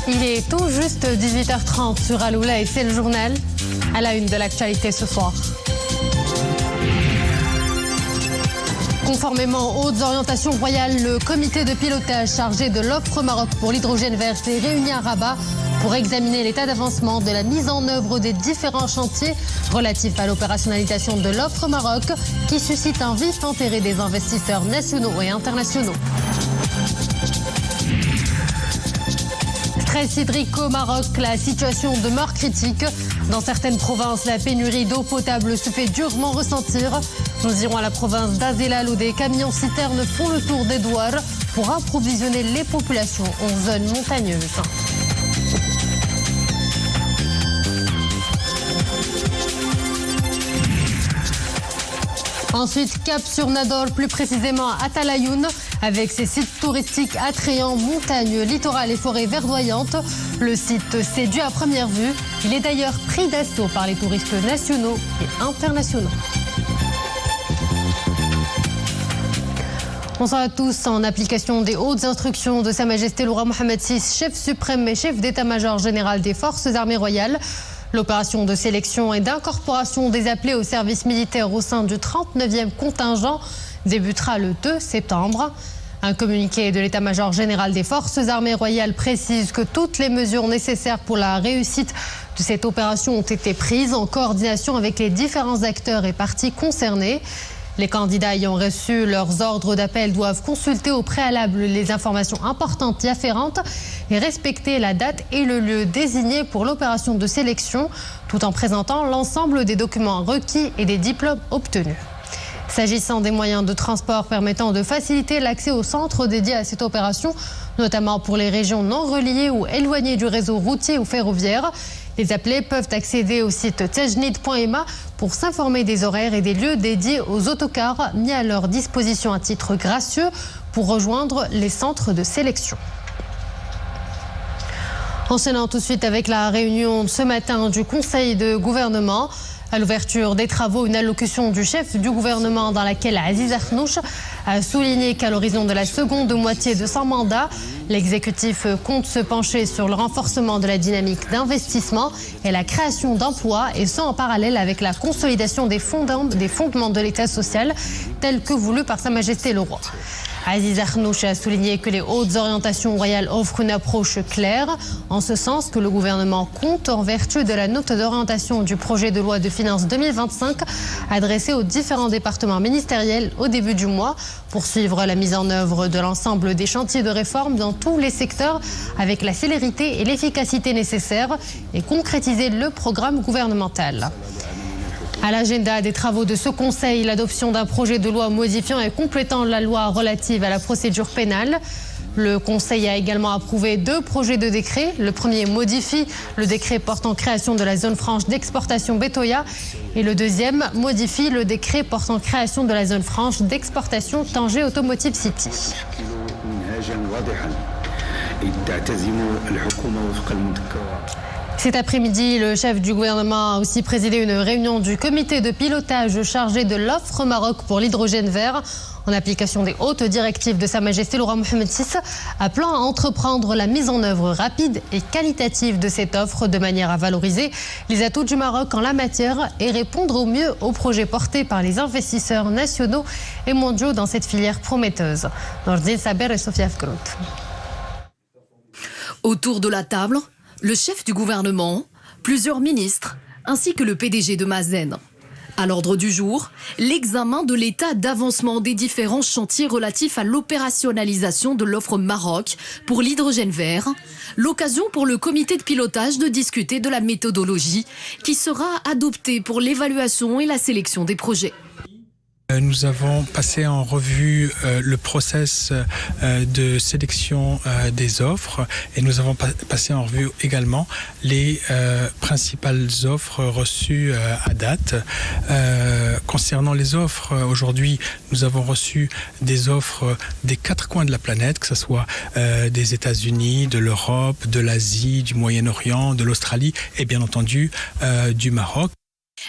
Il est tout juste 18h30 sur Aloula et c'est le journal à la une de l'actualité ce soir. Conformément aux orientations royales, le comité de pilotage chargé de l'offre Maroc pour l'hydrogène vert s'est réuni à Rabat pour examiner l'état d'avancement de la mise en œuvre des différents chantiers relatifs à l'opérationnalisation de l'offre Maroc qui suscite un vif intérêt des investisseurs nationaux et internationaux. Stress hydrique au Maroc, la situation demeure critique. Dans certaines provinces, la pénurie d'eau potable se fait durement ressentir. Nous irons à la province d'Azelal où des camions-citernes font le tour des douars pour approvisionner les populations en zones montagneuses. Ensuite, cap sur Nador, plus précisément à Talayoun, avec ses sites touristiques attrayants, montagnes, littoral et forêts verdoyantes. Le site séduit à première vue. Il est d'ailleurs pris d'assaut par les touristes nationaux et internationaux. Bonsoir à tous. En application des hautes instructions de Sa Majesté le Roi Mohammed VI, chef suprême et chef d'état-major général des Forces armées royales, l'opération de sélection et d'incorporation des appelés au service militaire au sein du 39e contingent débutera le 2 septembre. Un communiqué de l'état-major général des Forces armées royales précise que toutes les mesures nécessaires pour la réussite de cette opération ont été prises en coordination avec les différents acteurs et parties concernés. Les candidats ayant reçu leurs ordres d'appel doivent consulter au préalable les informations importantes y afférentes et respecter la date et le lieu désignés pour l'opération de sélection, tout en présentant l'ensemble des documents requis et des diplômes obtenus. S'agissant des moyens de transport permettant de faciliter l'accès aux centres dédiés à cette opération, notamment pour les régions non reliées ou éloignées du réseau routier ou ferroviaire, les appelés peuvent accéder au site tejnid.ma pour s'informer des horaires et des lieux dédiés aux autocars mis à leur disposition à titre gracieux pour rejoindre les centres de sélection. Enchaînons tout de suite avec la réunion ce matin du Conseil de gouvernement. À l'ouverture des travaux, une allocution du chef du gouvernement dans laquelle Aziz Akhnouch a souligné qu'à l'horizon de la seconde moitié de son mandat, l'exécutif compte se pencher sur le renforcement de la dynamique d'investissement et la création d'emplois, et ce en parallèle avec la consolidation des fondements de l'État social tels que voulus par Sa Majesté le Roi. Aziz Akhnouch a souligné que les hautes orientations royales offrent une approche claire, en ce sens que le gouvernement compte, en vertu de la note d'orientation du projet de loi de finances 2025, adressée aux différents départements ministériels au début du mois, poursuivre la mise en œuvre de l'ensemble des chantiers de réforme dans tous les secteurs avec la célérité et l'efficacité nécessaires et concrétiser le programme gouvernemental. À l'agenda des travaux de ce Conseil, l'adoption d'un projet de loi modifiant et complétant la loi relative à la procédure pénale. Le Conseil a également approuvé 2 projets de décret. Le premier modifie le décret portant création de la zone franche d'exportation Betoya et le deuxième modifie le décret portant création de la zone franche d'exportation Tanger Automotive City. Cet après-midi, le chef du gouvernement a aussi présidé une réunion du comité de pilotage chargé de l'offre Maroc pour l'hydrogène vert, en application des hautes directives de Sa Majesté le Roi Mohammed VI, appelant à entreprendre la mise en œuvre rapide et qualitative de cette offre de manière à valoriser les atouts du Maroc en la matière et répondre au mieux aux projets portés par les investisseurs nationaux et mondiaux dans cette filière prometteuse. Nordine Saber et Sofia Fkrout. Autour de la table, le chef du gouvernement, plusieurs ministres, ainsi que le PDG de Mazen. À l'ordre du jour, l'examen de l'état d'avancement des différents chantiers relatifs à l'opérationnalisation de l'offre Maroc pour l'hydrogène vert, l'occasion pour le comité de pilotage de discuter de la méthodologie qui sera adoptée pour l'évaluation et la sélection des projets. Nous avons passé en revue le process de sélection des offres et nous avons passé en revue également les principales offres reçues à date. Concernant les offres, aujourd'hui, nous avons reçu des offres des 4 coins de la planète, que ce soit des États-Unis, de l'Europe, de l'Asie, du Moyen-Orient, de l'Australie et bien entendu du Maroc.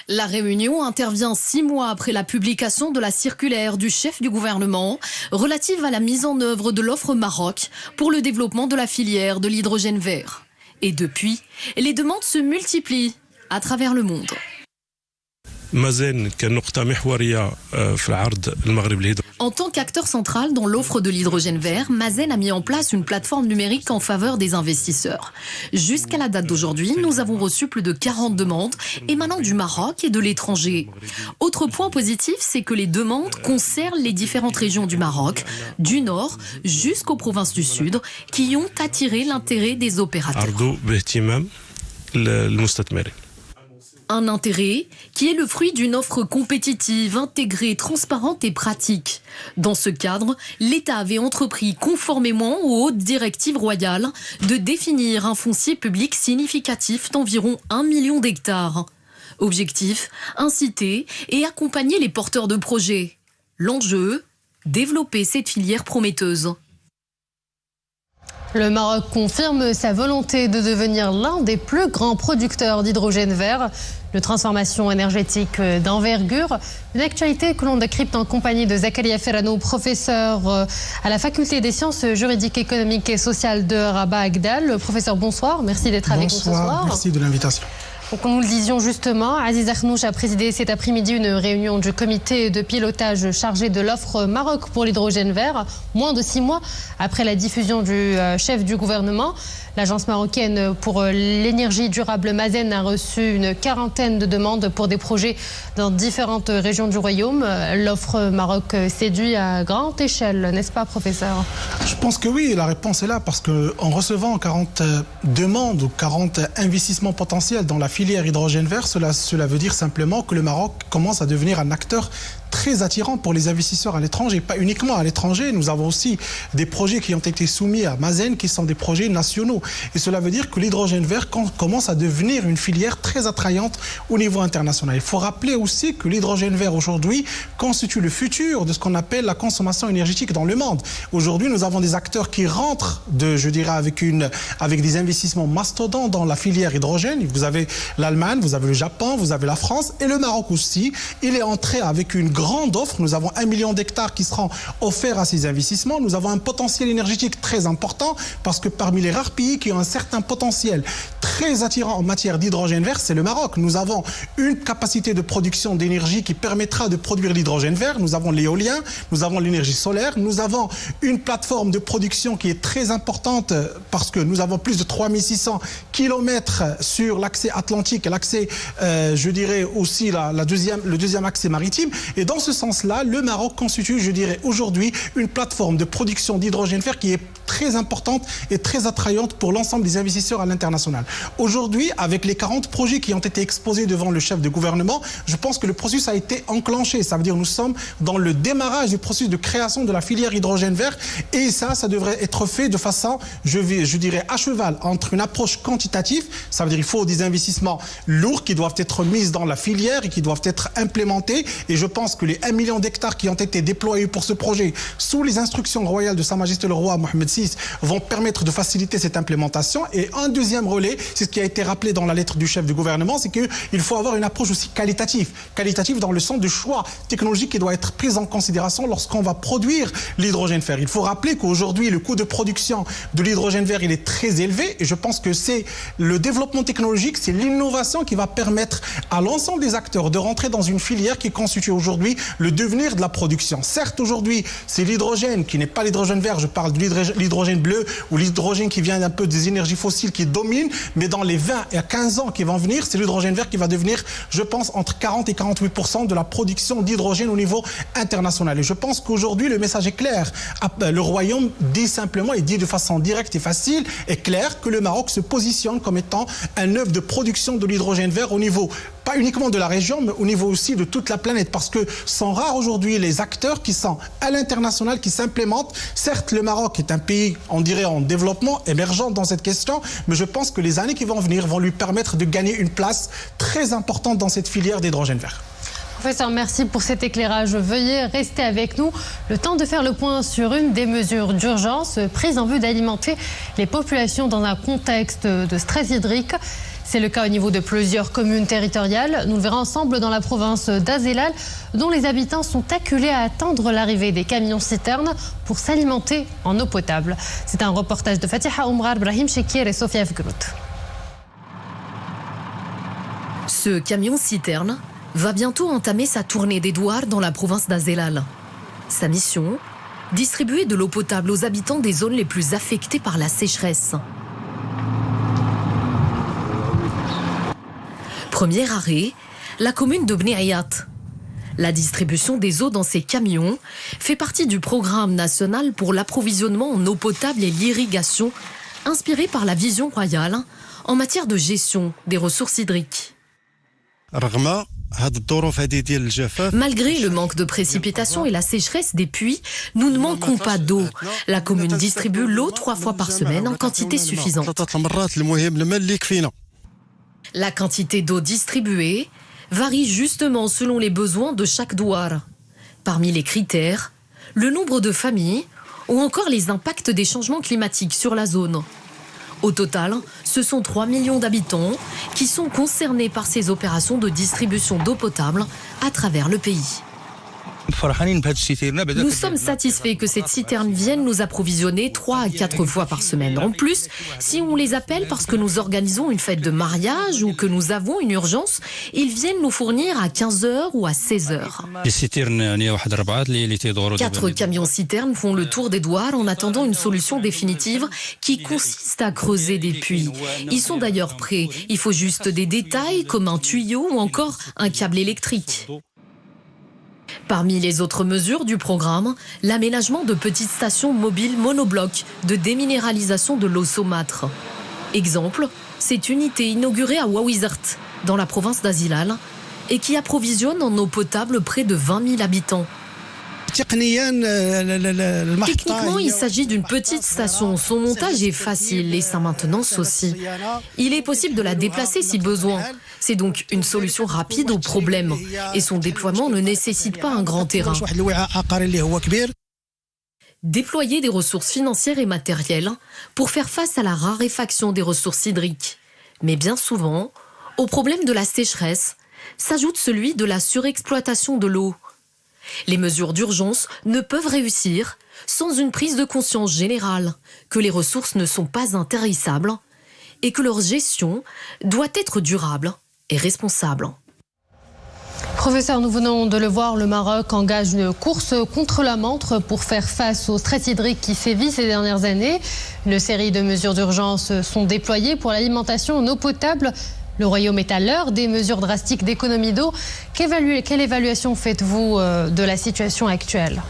La réunion intervient 6 mois après la publication de la circulaire du chef du gouvernement relative à la mise en œuvre de l'offre Maroc pour le développement de la filière de l'hydrogène vert. Et depuis, les demandes se multiplient à travers le monde. En tant qu'acteur central dans l'offre de l'hydrogène vert, Mazen a mis en place une plateforme numérique en faveur des investisseurs. Jusqu'à la date d'aujourd'hui, nous avons reçu plus de 40 demandes émanant du Maroc et de l'étranger. Autre point positif, c'est que les demandes concernent les différentes régions du Maroc, du nord jusqu'aux provinces du sud, qui ont attiré l'intérêt des opérateurs. Un intérêt qui est le fruit d'une offre compétitive, intégrée, transparente et pratique. Dans ce cadre, l'État avait entrepris, conformément aux hautes directives royales, de définir un foncier public significatif d'environ 1 million d'hectares. Objectif, inciter et accompagner les porteurs de projets. L'enjeu, développer cette filière prometteuse. Le Maroc confirme sa volonté de devenir l'un des plus grands producteurs d'hydrogène vert, de transformation énergétique d'envergure. Une actualité que l'on décrypte en compagnie de Zakaria Ferrano, professeur à la faculté des sciences juridiques, économiques et sociales de Rabat Agdal. Professeur, bonsoir. Merci d'être avec nous ce soir. Merci de l'invitation. Donc, nous le disions justement, Aziz Akhnouch a présidé cet après-midi une réunion du comité de pilotage chargé de l'offre Maroc pour l'hydrogène vert, moins de 6 mois après la diffusion du chef du gouvernement. L'agence marocaine pour l'énergie durable Mazen a reçu une quarantaine de demandes pour des projets dans différentes régions du royaume. L'offre Maroc séduit à grande échelle, n'est-ce pas, professeur? Je pense que oui, la réponse est là, parce qu'en recevant 40 demandes ou 40 investissements potentiels dans la filière hydrogène vert, cela veut dire simplement que le Maroc commence à devenir un acteur très attirant pour les investisseurs à l'étranger, pas uniquement à l'étranger. Nous avons aussi des projets qui ont été soumis à Mazen qui sont des projets nationaux. Et cela veut dire que l'hydrogène vert commence à devenir une filière très attrayante au niveau international. Il faut rappeler aussi que l'hydrogène vert aujourd'hui constitue le futur de ce qu'on appelle la consommation énergétique dans le monde. Aujourd'hui, nous avons des acteurs qui rentrent, avec des investissements mastodontes dans la filière hydrogène. Vous avez l'Allemagne, vous avez le Japon, vous avez la France et le Maroc aussi. Il est entré avec une grande offre. Nous avons 1 million d'hectares qui seront offerts à ces investissements. Nous avons un potentiel énergétique très important, parce que parmi les rares pays qui ont un certain potentiel très attirant en matière d'hydrogène vert, c'est le Maroc. Nous avons une capacité de production d'énergie qui permettra de produire l'hydrogène vert. Nous avons l'éolien, nous avons l'énergie solaire, nous avons une plateforme de production qui est très importante, parce que nous avons plus de 3600 km sur l'accès atlantique et l'accès, je dirais aussi le deuxième accès maritime. Et dans ce sens-là, le Maroc constitue, je dirais aujourd'hui, une plateforme de production d'hydrogène vert qui est très importante et très attrayante pour l'ensemble des investisseurs à l'international. Aujourd'hui, avec les 40 projets qui ont été exposés devant le chef de gouvernement, je pense que le processus a été enclenché. Ça veut dire que nous sommes dans le démarrage du processus de création de la filière hydrogène vert, et ça devrait être fait de façon, je dirais, à cheval entre une approche quantitative. Ça veut dire qu'il faut des investissements lourds qui doivent être mis dans la filière et qui doivent être implémentés. Et je pense que les 1 million d'hectares qui ont été déployés pour ce projet sous les instructions royales de Sa Majesté le Roi Mohamed VI vont permettre de faciliter cette implémentation. Et un deuxième relais, c'est ce qui a été rappelé dans la lettre du chef du gouvernement, c'est qu'il faut avoir une approche aussi qualitative dans le sens du choix technologique qui doit être pris en considération lorsqu'on va produire l'hydrogène vert. Il faut rappeler qu'aujourd'hui, le coût de production de l'hydrogène vert, il est très élevé, et je pense que c'est le développement technologique, c'est l'innovation qui va permettre à l'ensemble des acteurs de rentrer dans une filière qui constitue aujourd'hui le devenir de la production. Certes, aujourd'hui, c'est l'hydrogène qui n'est pas l'hydrogène vert, je parle de l'hydrogène bleu ou l'hydrogène qui vient un peu des énergies fossiles qui domine, mais dans les 20 et 15 ans qui vont venir, c'est l'hydrogène vert qui va devenir, je pense, entre 40 et 48% de la production d'hydrogène au niveau international. Et je pense qu'aujourd'hui, le message est clair. Le Royaume dit simplement, et dit de façon directe et facile et claire, que le Maroc se positionne comme étant un hub de production de l'hydrogène vert au niveau, pas uniquement de la région, mais au niveau aussi de toute la planète, parce que sont rares aujourd'hui les acteurs qui sont à l'international, qui s'implémentent. Certes, le Maroc est un pays, on dirait, en développement, émergent dans cette question, mais je pense que les années qui vont venir vont lui permettre de gagner une place très importante dans cette filière d'hydrogène vert. Professeur, merci pour cet éclairage. Veuillez rester avec nous le temps de faire le point sur une des mesures d'urgence prises en vue d'alimenter les populations dans un contexte de stress hydrique. C'est le cas au niveau de plusieurs communes territoriales. Nous le verrons ensemble dans la province d'Azelal, dont les habitants sont acculés à attendre l'arrivée des camions-citernes pour s'alimenter en eau potable. C'est un reportage de Fatiha Oumrar, Brahim Chekir et Sofia Fgrout. Ce camion-citerne va bientôt entamer sa tournée des douars dans la province d'Azellal. Sa mission, distribuer de l'eau potable aux habitants des zones les plus affectées par la sécheresse. Premier arrêt, la commune de Bni Ayat. La distribution des eaux dans ces camions fait partie du programme national pour l'approvisionnement en eau potable et l'irrigation, inspiré par la vision royale en matière de gestion des ressources hydriques. Malgré le manque de précipitations et la sécheresse des puits, nous ne manquons pas d'eau. La commune distribue l'eau 3 fois par semaine en quantité suffisante. La quantité d'eau distribuée varie justement selon les besoins de chaque douar. Parmi les critères, le nombre de familles ou encore les impacts des changements climatiques sur la zone. Au total, ce sont 3 millions d'habitants qui sont concernés par ces opérations de distribution d'eau potable à travers le pays. Nous sommes satisfaits que cette citerne vienne nous approvisionner 3 à 4 fois par semaine. En plus, si on les appelle parce que nous organisons une fête de mariage ou que nous avons une urgence, ils viennent nous fournir à 15h ou à 16h. 4 camions-citernes font le tour des douars en attendant une solution définitive qui consiste à creuser des puits. Ils sont d'ailleurs prêts. Il faut juste des détails comme un tuyau ou encore un câble électrique. Parmi les autres mesures du programme, l'aménagement de petites stations mobiles monoblocs de déminéralisation de l'eau saumâtre. Exemple, cette unité inaugurée à Ouawizert, dans la province d'Azellal, et qui approvisionne en eau potable près de 20 000 habitants. Techniquement, il s'agit d'une petite station. Son montage est facile et sa maintenance aussi. Il est possible de la déplacer si besoin. C'est donc une solution rapide au problème. Et son déploiement ne nécessite pas un grand terrain. Déployer des ressources financières et matérielles pour faire face à la raréfaction des ressources hydriques. Mais bien souvent, au problème de la sécheresse, s'ajoute celui de la surexploitation de l'eau. Les mesures d'urgence ne peuvent réussir sans une prise de conscience générale que les ressources ne sont pas intarissables et que leur gestion doit être durable et responsable. Professeur, nous venons de le voir, le Maroc engage une course contre la montre pour faire face au stress hydrique qui sévit ces dernières années. Une série de mesures d'urgence sont déployées pour l'alimentation en eau potable. Le Royaume est à l'heure des mesures drastiques d'économie d'eau. Quelle évaluation faites-vous de la situation actuelle ?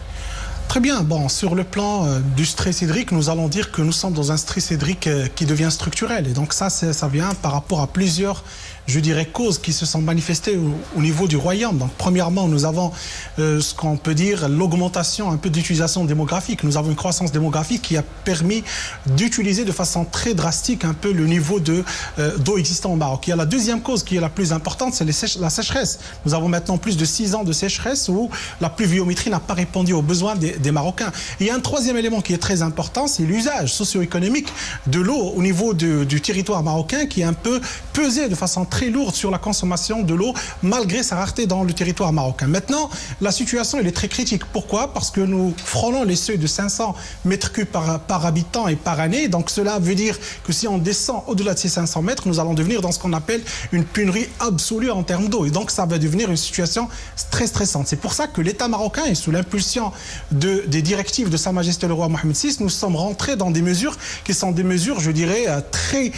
Très bien. Bon, sur le plan du stress hydrique, nous allons dire que nous sommes dans un stress hydrique qui devient structurel. Et donc ça vient par rapport à plusieurs, je dirais, causes qui se sont manifestées au niveau du royaume. Donc premièrement, nous avons ce qu'on peut dire l'augmentation un peu d'utilisation démographique. Nous avons une croissance démographique qui a permis d'utiliser de façon très drastique un peu le niveau d'eau existant au Maroc. Il y a la deuxième cause qui est la plus importante, c'est la sécheresse. Nous avons maintenant plus de 6 ans de sécheresse où la pluviométrie n'a pas répondu aux besoins des Marocains. Il y a un troisième élément qui est très important, c'est l'usage socio-économique de l'eau au niveau du territoire marocain qui est un peu pesé de façon très lourde sur la consommation de l'eau malgré sa rareté dans le territoire marocain. Maintenant, la situation elle est très critique. Pourquoi ? Parce que nous frôlons les seuils de 500 mètres cubes par habitant et par année. Donc cela veut dire que si on descend au-delà de ces 500 mètres, nous allons devenir dans ce qu'on appelle une pénurie absolue en termes d'eau. Et donc ça va devenir une situation très stressante. C'est pour ça que l'État marocain est sous l'impulsion des directives de Sa Majesté le Roi Mohamed VI, nous sommes rentrés dans des mesures qui sont des mesures, je dirais, très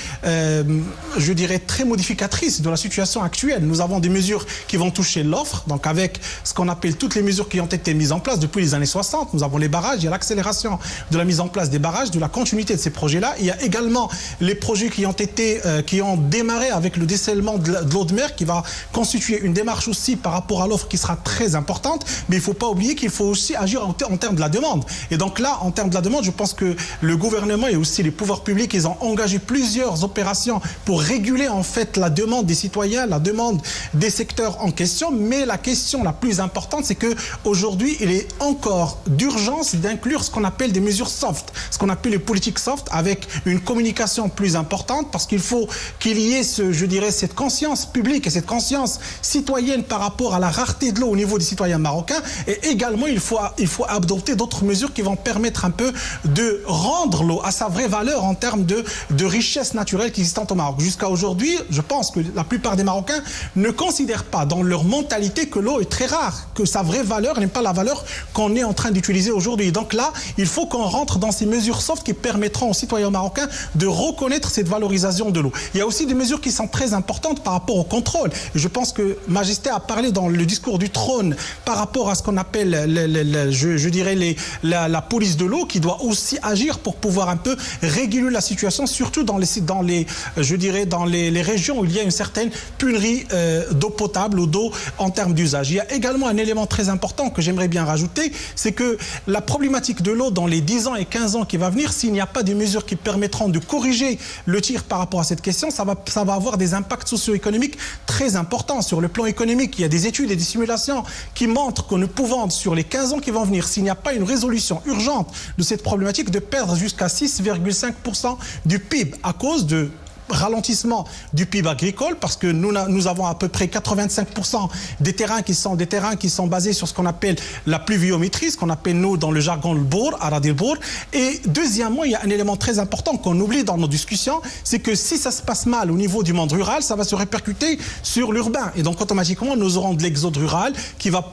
modificatrices de la situation actuelle. Nous avons des mesures qui vont toucher l'offre, donc avec ce qu'on appelle toutes les mesures qui ont été mises en place depuis les années 60. Nous avons les barrages, il y a l'accélération de la mise en place des barrages, de la continuité de ces projets-là. Il y a également les projets qui ont démarré avec le dessalement de l'eau de mer qui va constituer une démarche aussi par rapport à l'offre qui sera très importante. Mais il ne faut pas oublier qu'il faut aussi agir en termes de la demande. Et donc là, en termes de la demande, je pense que le gouvernement et aussi les pouvoirs publics, ils ont engagé plusieurs opérations pour réguler en fait la demande des citoyens, la demande des secteurs en question. Mais la question la plus importante, c'est qu'aujourd'hui, il est encore d'urgence d'inclure ce qu'on appelle des mesures soft, ce qu'on appelle les politiques soft, avec une communication plus importante, parce qu'il faut qu'il y ait cette conscience publique et cette conscience citoyenne par rapport à la rareté de l'eau au niveau des citoyens marocains. Et également, il faut adopter d'autres mesures qui vont permettre un peu de rendre l'eau à sa vraie valeur en termes de richesse naturelle qui existante au Maroc. Jusqu'à aujourd'hui, je pense que la plupart des Marocains ne considèrent pas dans leur mentalité que l'eau est très rare, que sa vraie valeur n'est pas la valeur qu'on est en train d'utiliser aujourd'hui. Donc là, il faut qu'on rentre dans ces mesures soft qui permettront aux citoyens marocains de reconnaître cette valorisation de l'eau. Il y a aussi des mesures qui sont très importantes par rapport au contrôle. Et je pense que Majesté a parlé dans le discours du trône par rapport à ce qu'on appelle, la police de l'eau, qui doit aussi agir pour pouvoir un peu réguler la situation, surtout dans les régions où il y a une certaine pénurie d'eau potable ou d'eau en termes d'usage. Il y a également un élément très important que j'aimerais bien rajouter, c'est que la problématique de l'eau dans les 10 ans et 15 ans qui va venir, s'il n'y a pas de mesures qui permettront de corriger le tir par rapport à cette question, ça va avoir des impacts socio-économiques très importants. Sur le plan économique, il y a des études et des simulations qui montrent que nous pouvons, sur les 15 ans qui vont venir, s'il n'y a pas une résolution urgente de cette problématique, de perdre jusqu'à 6,5% du PIB à cause de ralentissement du PIB agricole, parce que nous avons à peu près 85% des terrains qui sont basés sur ce qu'on appelle la pluviométrie, ce qu'on appelle nous dans le jargon le bourg, Aradi le bourg. Et deuxièmement, il y a un élément très important qu'on oublie dans nos discussions, c'est que si ça se passe mal au niveau du monde rural, ça va se répercuter sur l'urbain. Et donc automatiquement, nous aurons de l'exode rural qui va,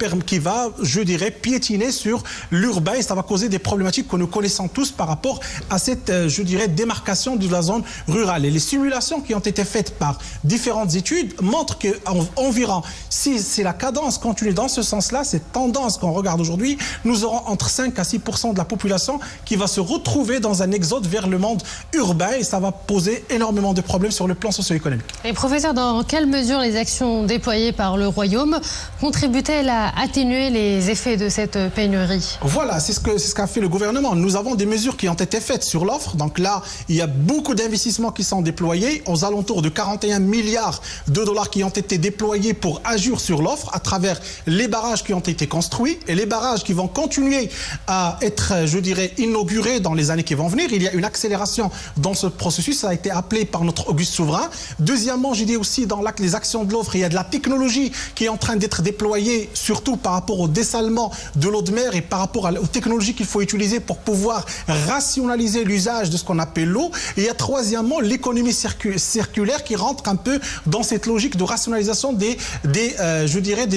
je dirais, piétiner sur l'urbain, et ça va causer des problématiques que nous connaissons tous par rapport à cette, je dirais, démarcation de la zone rurale. Et les simulations qui ont été faites par différentes études montrent qu'environ, si la cadence continue dans ce sens-là, cette tendance qu'on regarde aujourd'hui, nous aurons entre 5 à 6% de la population qui va se retrouver dans un exode vers le monde urbain, et ça va poser énormément de problèmes sur le plan socio-économique. Et professeur, dans quelle mesure les actions déployées par le Royaume contribuent-elles à atténuer les effets de cette pénurie? Voilà, c'est ce qu'a fait le gouvernement. Nous avons des mesures qui ont été faites sur l'offre. Donc là, il y a beaucoup d'investissements qui sont déployés, aux alentours de 41 milliards de dollars qui ont été déployés pour agir sur l'offre à travers les barrages qui ont été construits et les barrages qui vont continuer à être, je dirais, inaugurés dans les années qui vont venir. Il y a une accélération dans ce processus, ça a été appelé par notre auguste souverain. Deuxièmement, j'ai dit aussi dans les actions de l'offre, il y a de la technologie qui est en train d'être déployée, surtout par rapport au dessalement de l'eau de mer et par rapport aux technologies qu'il faut utiliser pour pouvoir rationaliser l'usage de ce qu'on appelle l'eau. Et il y a troisièmement l'économie circulaire qui rentre un peu dans cette logique de rationalisation des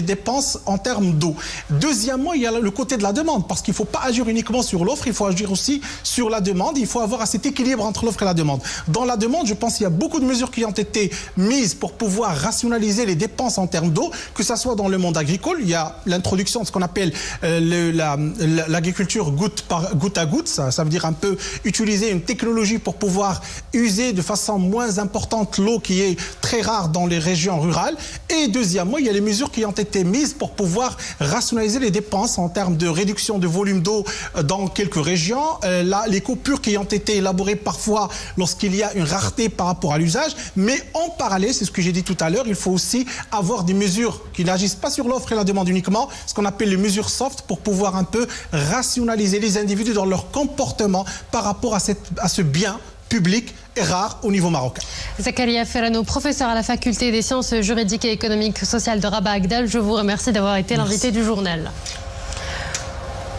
dépenses en termes d'eau. Deuxièmement, il y a le côté de la demande, parce qu'il ne faut pas agir uniquement sur l'offre, il faut agir aussi sur la demande. Il faut avoir cet équilibre entre l'offre et la demande. Dans la demande, je pense qu'il y a beaucoup de mesures qui ont été mises pour pouvoir rationaliser les dépenses en termes d'eau, que ce soit dans le monde agricole. Il y a l'introduction de ce qu'on appelle l'agriculture goutte à goutte. Ça veut dire un peu utiliser une technologie pour pouvoir user de façon moins importante l'eau qui est très rare dans les régions rurales. Et deuxièmement, il y a les mesures qui ont été mises pour pouvoir rationaliser les dépenses en termes de réduction de volume d'eau dans quelques régions. Là, les coupures qui ont été élaborées parfois lorsqu'il y a une rareté par rapport à l'usage. Mais en parallèle, c'est ce que j'ai dit tout à l'heure, il faut aussi avoir des mesures qui n'agissent pas sur l'offre et la demande uniquement, ce qu'on appelle les mesures soft, pour pouvoir un peu rationaliser les individus dans leur comportement par rapport à ce bien public et rare au niveau marocain. Zakaria Ferrano, professeur à la faculté des sciences juridiques et économiques sociales de Rabat Agdal, je vous remercie d'avoir été l'invité du journal.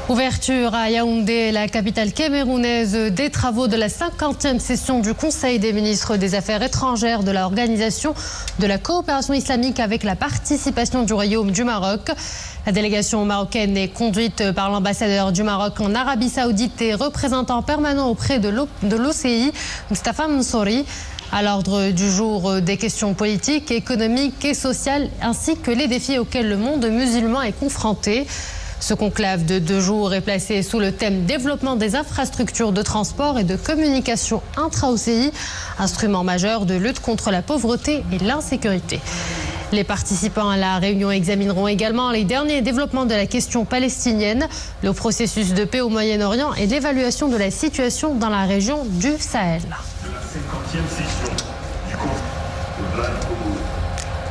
Ouverture à Yaoundé, la capitale camerounaise, des travaux de la 50e session du Conseil des ministres des Affaires étrangères de l'Organisation de la coopération islamique avec la participation du Royaume du Maroc. La délégation marocaine est conduite par l'ambassadeur du Maroc en Arabie Saoudite et représentant permanent auprès de l'OCI, Mustafa Mansouri. À l'ordre du jour, des questions politiques, économiques et sociales, ainsi que les défis auxquels le monde musulman est confronté. Ce conclave de 2 jours est placé sous le thème développement des infrastructures de transport et de communication intra-OCI, instrument majeur de lutte contre la pauvreté et l'insécurité. Les participants à la réunion examineront également les derniers développements de la question palestinienne, le processus de paix au Moyen-Orient et l'évaluation de la situation dans la région du Sahel.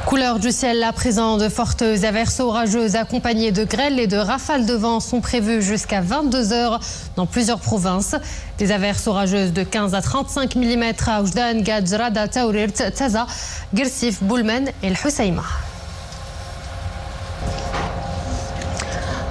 Couleur du ciel à présent, de fortes averses orageuses accompagnées de grêles et de rafales de vent sont prévues jusqu'à 22 heures dans plusieurs provinces. Des averses orageuses de 15 à 35 mm à Oujdan, Gadj, Rada, Taourir, Taza, Girsif, Boulmen et El Husseima.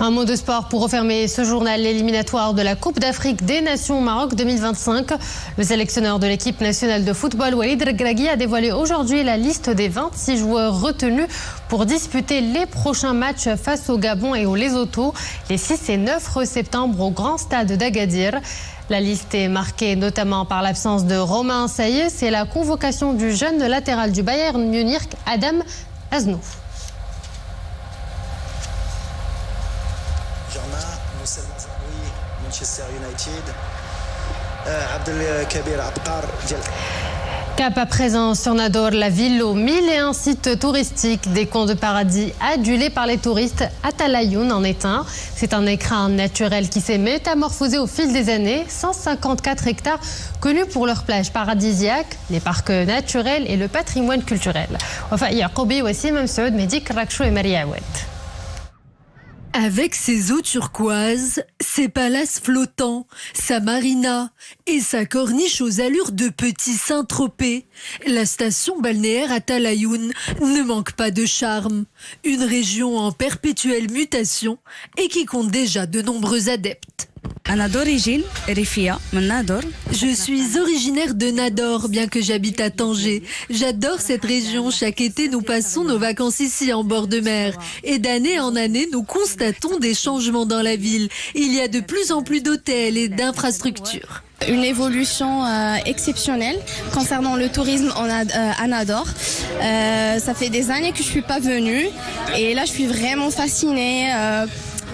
Un mot de sport pour refermer ce journal éliminatoire de la Coupe d'Afrique des Nations Maroc 2025. Le sélectionneur de l'équipe nationale de football, Walid Regragui, a dévoilé aujourd'hui la liste des 26 joueurs retenus pour disputer les prochains matchs face au Gabon et au Lesotho les 6 et 9 septembre au Grand Stade d'Agadir. La liste est marquée notamment par l'absence de Romain Saïs et la convocation du jeune latéral du Bayern Munich, Adam Aznouf. Manchester United, Abdelkabir Abkar. Cap à présent sur Nador, la ville aux 1001 sites touristiques, des coins de paradis adulés par les touristes. Atalayoun en est un. C'est un écrin naturel qui s'est métamorphosé au fil des années. 154 hectares connus pour leurs plages paradisiaques, les parcs naturels et le patrimoine culturel. Enfin, Yaqoubi, Wassim, Msaoud, Medik, Rakchou et Maria Oued. Avec ses eaux turquoises, ses palaces flottants, sa marina et sa corniche aux allures de petit Saint-Tropez, la station balnéaire Atalayoun ne manque pas de charme. Une région en perpétuelle mutation et qui compte déjà de nombreux adeptes. Je suis originaire de Nador, bien que j'habite à Tanger. J'adore cette région. Chaque été, nous passons nos vacances ici en bord de mer. Et d'année en année, nous constatons des changements dans la ville. Il y a de plus en plus d'hôtels et d'infrastructures. Une évolution exceptionnelle concernant le tourisme à Nador. Ça fait des années que je suis pas venue et là je suis vraiment fascinée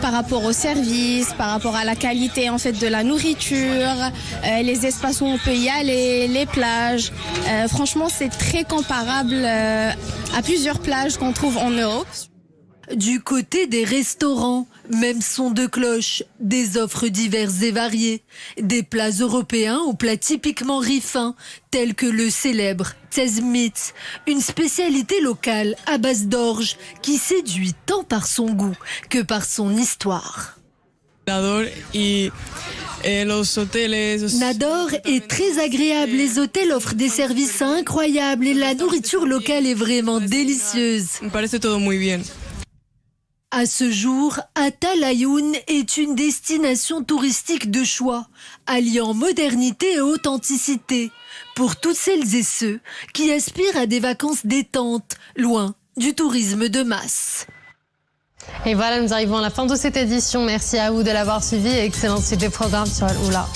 par rapport au service, par rapport à la qualité en fait de la nourriture, les espaces où on peut y aller, les plages. Franchement, c'est très comparable à plusieurs plages qu'on trouve en Europe. Du côté des restaurants, même son de cloche, des offres diverses et variées. Des plats européens aux plats typiquement rifins, tels que le célèbre Tezmit, une spécialité locale à base d'orge qui séduit tant par son goût que par son histoire. Nador est très agréable. Les hôtels offrent des services incroyables et la nourriture locale est vraiment délicieuse. À ce jour, Atalayoun est une destination touristique de choix, alliant modernité et authenticité, pour toutes celles et ceux qui aspirent à des vacances détente, loin du tourisme de masse. Et voilà, nous arrivons à la fin de cette édition. Merci à vous de l'avoir suivi et excellente suite des programmes sur Al-Oula.